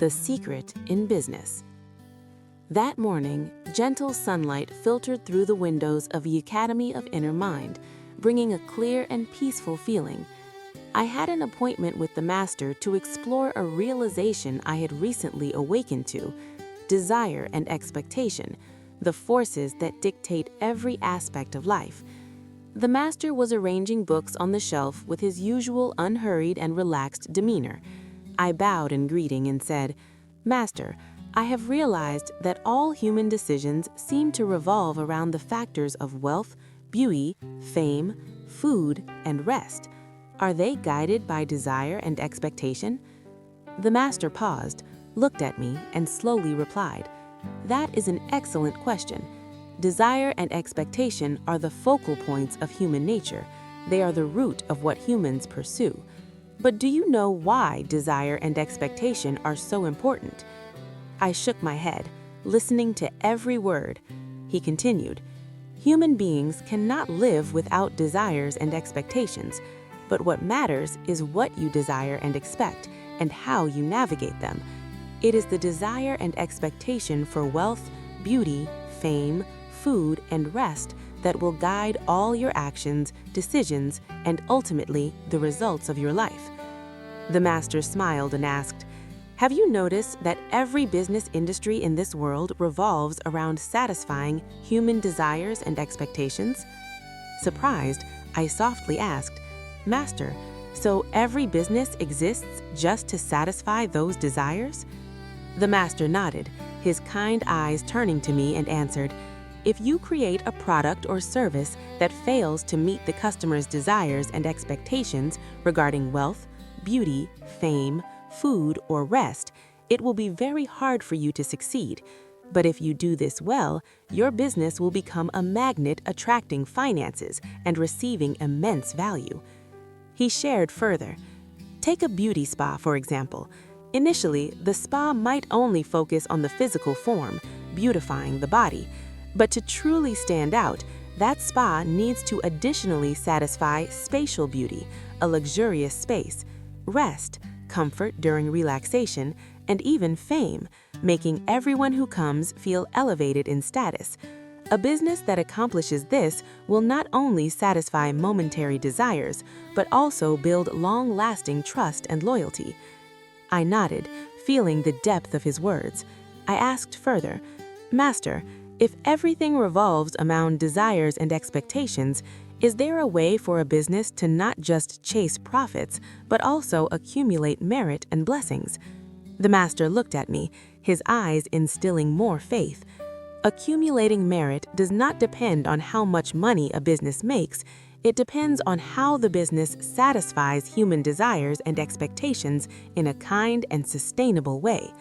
The secret in business. That morning, gentle sunlight filtered through the windows of the Academy of Inner Mind, bringing a clear and peaceful feeling. I had an appointment with the master to explore a realization I had recently awakened to: desire and expectation, the forces that dictate every aspect of life. The master was arranging books on the shelf with his usual unhurried and relaxed demeanor. I bowed in greeting and said, "Master, I have realized that all human decisions seem to revolve around the factors of wealth, beauty, fame, food, and rest. Are they guided by desire and expectation?" The master paused, looked at me, and slowly replied, "That is an excellent question. Desire and expectation are the focal points of human nature. They are the root of what humans pursue. But do you know why desire and expectation are so important?" I shook my head, listening to every word. He continued, "Human beings cannot live without desires and expectations, but what matters is what you desire and expect, and how you navigate them. It is the desire and expectation for wealth, beauty, fame, food, and rest that will guide all your actions, decisions, and ultimately the results of your life." The master smiled and asked, "Have you noticed that every business industry in this world revolves around satisfying human desires and expectations?" Surprised, I softly asked, "Master, so every business exists just to satisfy those desires?" The master nodded, his kind eyes turning to me, and answered, "If you create a product or service that fails to meet the customer's desires and expectations regarding wealth, beauty, fame, food, or rest, it will be very hard for you to succeed. But if you do this well, your business will become a magnet attracting finances and receiving immense value." He shared further, "Take a beauty spa, for example. Initially, the spa might only focus on the physical form, beautifying the body. But to truly stand out, that spa needs to additionally satisfy spatial beauty, a luxurious space, rest, comfort during relaxation, and even fame, making everyone who comes feel elevated in status. A business that accomplishes this will not only satisfy momentary desires, but also build long-lasting trust and loyalty." I nodded, feeling the depth of his words. I asked further, "Master, if everything revolves around desires and expectations, is there a way for a business to not just chase profits, but also accumulate merit and blessings?" The master looked at me, his eyes instilling more faith. "Accumulating merit does not depend on how much money a business makes. It depends on how the business satisfies human desires and expectations in a kind and sustainable way.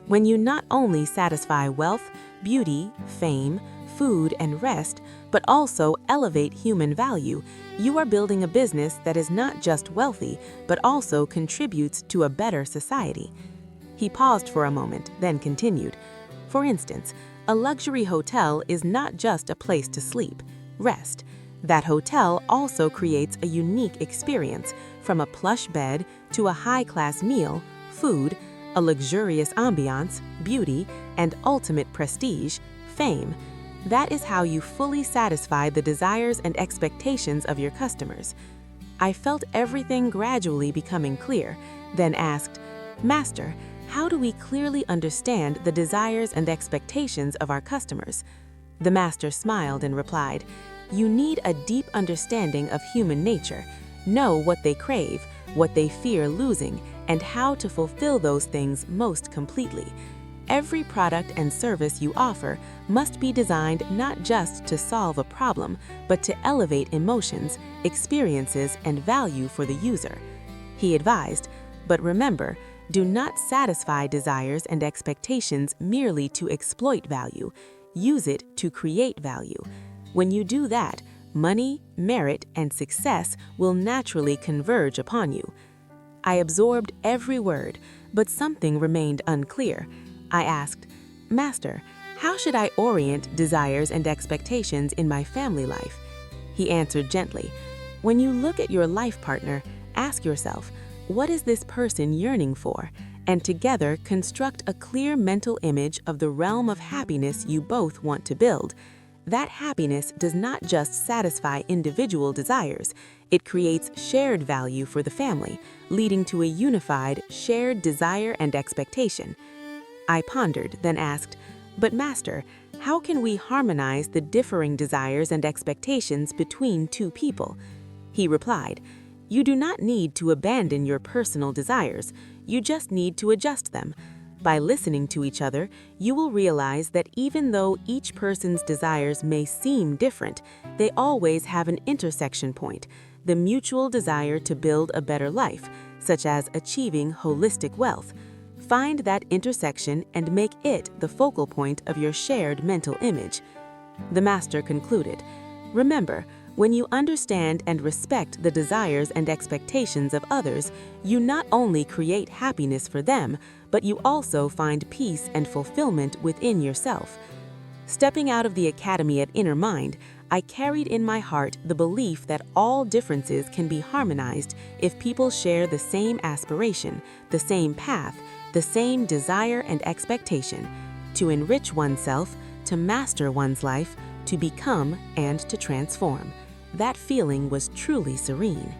When you not only satisfy wealth, beauty, fame, food, and rest, but also elevate human value, you are building a business that is not just wealthy, but also contributes to a better society." He paused for a moment, then continued, "For instance, a luxury hotel is not just a place to sleep, rest. That hotel also creates a unique experience, from a plush bed to a high-class meal, food, a luxurious ambiance, beauty, and ultimate prestige, fame. That is how you fully satisfy the desires and expectations of your customers." I felt everything gradually becoming clear, then asked, "Master, how do we clearly understand the desires and expectations of our customers?" The master smiled and replied, "You need a deep understanding of human nature, know what they crave, what they fear losing, and how to fulfill those things most completely. Every product and service you offer must be designed not just to solve a problem, but to elevate emotions, experiences, and value for the user." He advised, "But remember, do not satisfy desires and expectations merely to exploit value. Use it to create value. When you do that, money, merit, and success will naturally converge upon you." I absorbed every word, but something remained unclear. I asked, "Master, how should I orient desires and expectations in my family life?" He answered gently, "When you look at your life partner, ask yourself, what is this person yearning for? and together construct a clear mental image of the realm of happiness you both want to build. That happiness does not just satisfy individual desires, it creates shared value for the family, leading to a unified, shared desire and expectation. I pondered, then asked, "But Master, how can we harmonize the differing desires and expectations between two people?" He replied, "You do not need to abandon your personal desires, you just need to adjust them. By listening to each other, you will realize that even though each person's desires may seem different, they always have an intersection point, the mutual desire to build a better life, such as achieving holistic wealth. Find that intersection and make it the focal point of your shared mental image." The Master concluded, "Remember, when you understand and respect the desires and expectations of others, you not only create happiness for them, but you also find peace and fulfillment within yourself." Stepping out of the academy at Inner Mind, I carried in my heart the belief that all differences can be harmonized if people share the same aspiration, the same path, the same desire and expectation, to enrich oneself, to master one's life, to become and to transform. That feeling was truly serene.